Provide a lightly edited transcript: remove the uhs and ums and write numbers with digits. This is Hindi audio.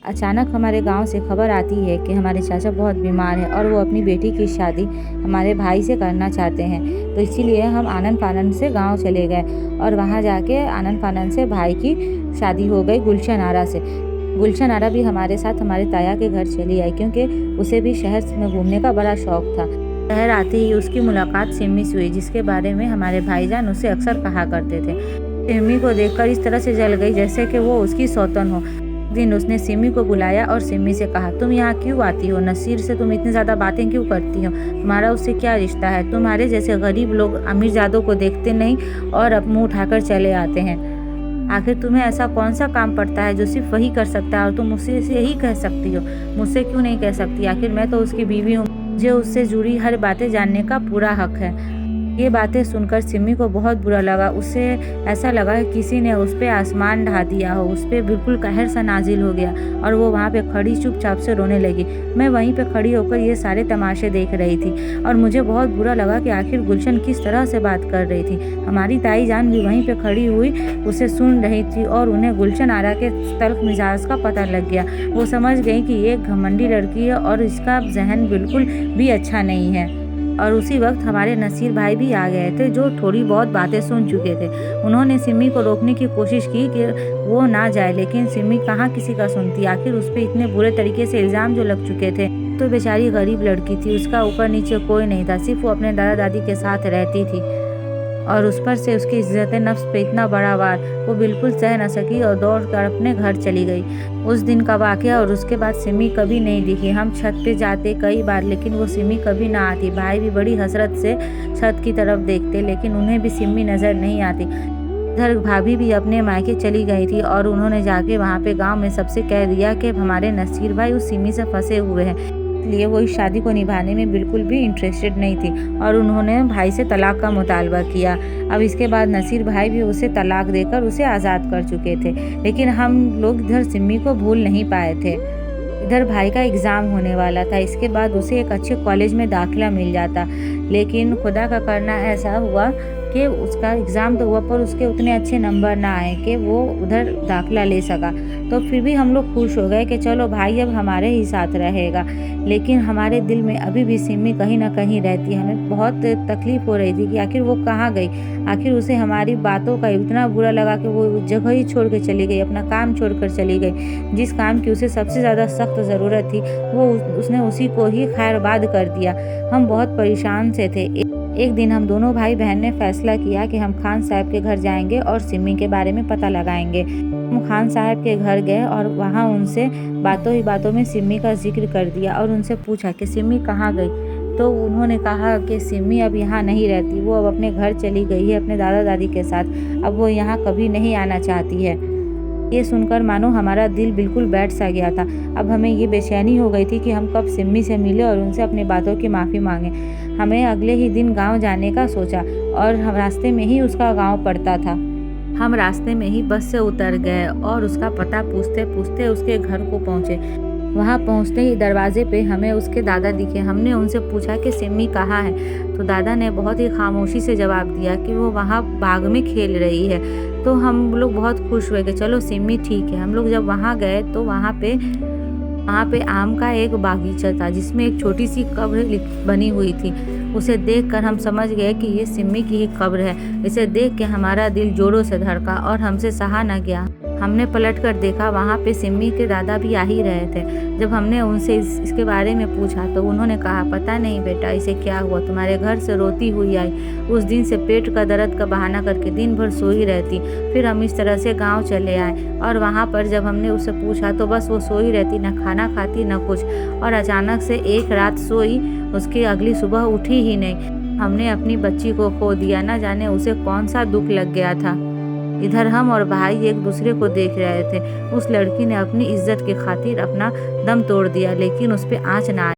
अचानक हमारे गांव से खबर आती है कि हमारे चाचा बहुत बीमार है और वो अपनी बेटी की शादी हमारे भाई से करना चाहते हैं। तो इसीलिए हम आनन फानन से गांव चले गए और वहां जाके आनन फानन से भाई की शादी हो गई गुलशन आरा से। गुलशन आरा भी हमारे साथ हमारे ताया के घर चली आई क्योंकि उसे भी शहर में घूमने का बड़ा शौक था। शहर आते ही उसकी मुलाकात सिम्मी से हुई, जिसके बारे में हमारे भाईजान उससे अक्सर कहा करते थे। सिम्मी को देखकर इस तरह से जल गई जैसे कि वो उसकी सौतन हो। दिन उसने सिम्मी को बुलाया और सिम्मी से कहा, तुम यहाँ क्यों आती हो? नसीर से तुम इतनी ज़्यादा बातें क्यों करती हो? तुम्हारा उससे क्या रिश्ता है? तुम्हारे जैसे गरीब लोग अमीरजादों को देखते नहीं और अब मुँह उठाकर चले आते हैं। आखिर तुम्हें ऐसा कौन सा काम पड़ता है जो सिर्फ वही कर सकता है और तुम मुझसे यही कह सकती हो? मुझसे क्यों नहीं कह सकती? आखिर मैं तो उसकी बीवी हूँ, मुझे उससे जुड़ी हर बातें जानने का पूरा हक है। ये बातें सुनकर सिम्मी को बहुत बुरा लगा। उसे ऐसा लगा कि किसी ने उस पर आसमान ढा दिया हो। उस पर बिल्कुल कहर सा नाजिल हो गया और वो वहाँ पे खड़ी चुपचाप से रोने लगी। मैं वहीं पे खड़ी होकर ये सारे तमाशे देख रही थी और मुझे बहुत बुरा लगा कि आखिर गुलशन किस तरह से बात कर रही थी। हमारी ताई जान भी वहीं पे खड़ी हुई उसे सुन रही थी और उन्हें गुलशन आरा के तल्ख मिजाज का पता लग गया। वो समझ गई कि ये घमंडी लड़की है और इसका जहन बिल्कुल भी अच्छा नहीं है। और उसी वक्त हमारे नसीर भाई भी आ गए थे, जो थोड़ी बहुत बातें सुन चुके थे। उन्होंने सिम्मी को रोकने की कोशिश की कि वो ना जाए, लेकिन सिम्मी कहाँ किसी का सुनती। आखिर उस पर इतने बुरे तरीके से इल्ज़ाम जो लग चुके थे। तो बेचारी गरीब लड़की थी, उसका ऊपर नीचे कोई नहीं था, सिर्फ वो अपने दादा दादी के साथ रहती थी और उस पर से उसकी इज्जत नफ्स पे इतना बड़ा वार वो बिल्कुल सह न सकी और दौड़कर अपने घर चली गई। उस दिन का वाकया और उसके बाद सिम्मी कभी नहीं दिखी। हम छत पे जाते कई बार, लेकिन वो सिम्मी कभी ना आती। भाई भी बड़ी हसरत से छत की तरफ देखते, लेकिन उन्हें भी सिम्मी नज़र नहीं आती। इधर भाभी भी अपने मायके चली गई थी और उन्होंने जाके वहाँ पे गांव में सबसे कह दिया कि हमारे नसीर भाई उस सिम्मी से फंसे हुए हैं, इसलिए वो इस शादी को निभाने में बिल्कुल भी इंटरेस्टेड नहीं थी और उन्होंने भाई से तलाक का मुतालबा किया। अब इसके बाद नसीर भाई भी उसे तलाक देकर उसे आज़ाद कर चुके थे, लेकिन हम लोग इधर सिम्मी को भूल नहीं पाए थे। इधर भाई का एग्ज़ाम होने वाला था, इसके बाद उसे एक अच्छे कॉलेज में दाखिला मिल जाता, लेकिन खुदा का करना ऐसा हुआ कि उसका एग्ज़ाम तो हुआ पर उसके उतने अच्छे नंबर ना आए कि वो उधर दाखिला ले सका। तो फिर भी हम लोग खुश हो गए कि चलो भाई अब हमारे ही साथ रहेगा, लेकिन हमारे दिल में अभी भी सिम्मी कहीं ना कहीं रहती है। हमें बहुत तकलीफ़ हो रही थी कि आखिर वो कहाँ गई। आखिर उसे हमारी बातों का इतना बुरा लगा कि वो जगह ही छोड़ के चली गई, अपना काम छोड़ कर चली गई। जिस काम की उसे सबसे ज़्यादा सख्त ज़रूरत थी वो उसने उसी को ही खैरबाद कर दिया। हम बहुत परेशान से थे। एक दिन हम दोनों भाई बहन ने फैसला किया कि हम खान साहब के घर जाएंगे और सिम्मी के बारे में पता लगाएंगे। हम खान साहब के घर गए और वहाँ उनसे बातों ही बातों में सिम्मी का जिक्र कर दिया और उनसे पूछा कि सिम्मी कहाँ गई। तो उन्होंने कहा कि सिम्मी अब यहाँ नहीं रहती, वो अब अपने घर चली गई है अपने दादा दादी के साथ, अब वो यहाँ कभी नहीं आना चाहती है। ये सुनकर मानो हमारा दिल बिल्कुल बैठ सा गया था। अब हमें ये बेचैनी हो गई थी कि हम कब सिम्मी से मिले और उनसे अपनी बातों की माफ़ी मांगे। हमें अगले ही दिन गांव जाने का सोचा और हम रास्ते में ही उसका गांव पड़ता था। हम रास्ते में ही बस से उतर गए और उसका पता पूछते पूछते उसके घर को पहुँचे। वहाँ पहुँचते ही दरवाजे पे हमें उसके दादा दिखे। हमने उनसे पूछा कि सिम्मी कहाँ है, तो दादा ने बहुत ही खामोशी से जवाब दिया कि वो वहाँ बाग में खेल रही है। तो हम लोग बहुत खुश हुए कि चलो सिम्मी ठीक है। हम लोग जब वहाँ गए तो वहाँ पे आम का एक बागीचा था जिसमें एक छोटी सी कब्र बनी हुई थी। उसे देखकर हम समझ गए कि ये सिम्मी की ही कब्र है। इसे देख के हमारा दिल जोरों से धड़का और हमसे सहा न गया। हमने पलट कर देखा, वहाँ पे सिम्मी के दादा भी आ ही रहे थे। जब हमने उनसे इसके बारे में पूछा तो उन्होंने कहा, पता नहीं बेटा इसे क्या हुआ, तुम्हारे घर से रोती हुई आई। उस दिन से पेट का दर्द का बहाना करके दिन भर सोई रहती। फिर हम इस तरह से गांव चले आए और वहाँ पर जब हमने उससे पूछा तो बस वो सोई रहती, ना खाना खाती ना कुछ। और अचानक से एक रात सोई, उसकी अगली सुबह उठी ही नहीं। हमने अपनी बच्ची को खो दिया, ना जाने उसे कौन सा दुख लग गया था। इधर हम और भाई एक दूसरे को देख रहे थे। उस लड़की ने अपनी इज्जत की खातिर अपना दम तोड़ दिया, लेकिन उस पे आँच ना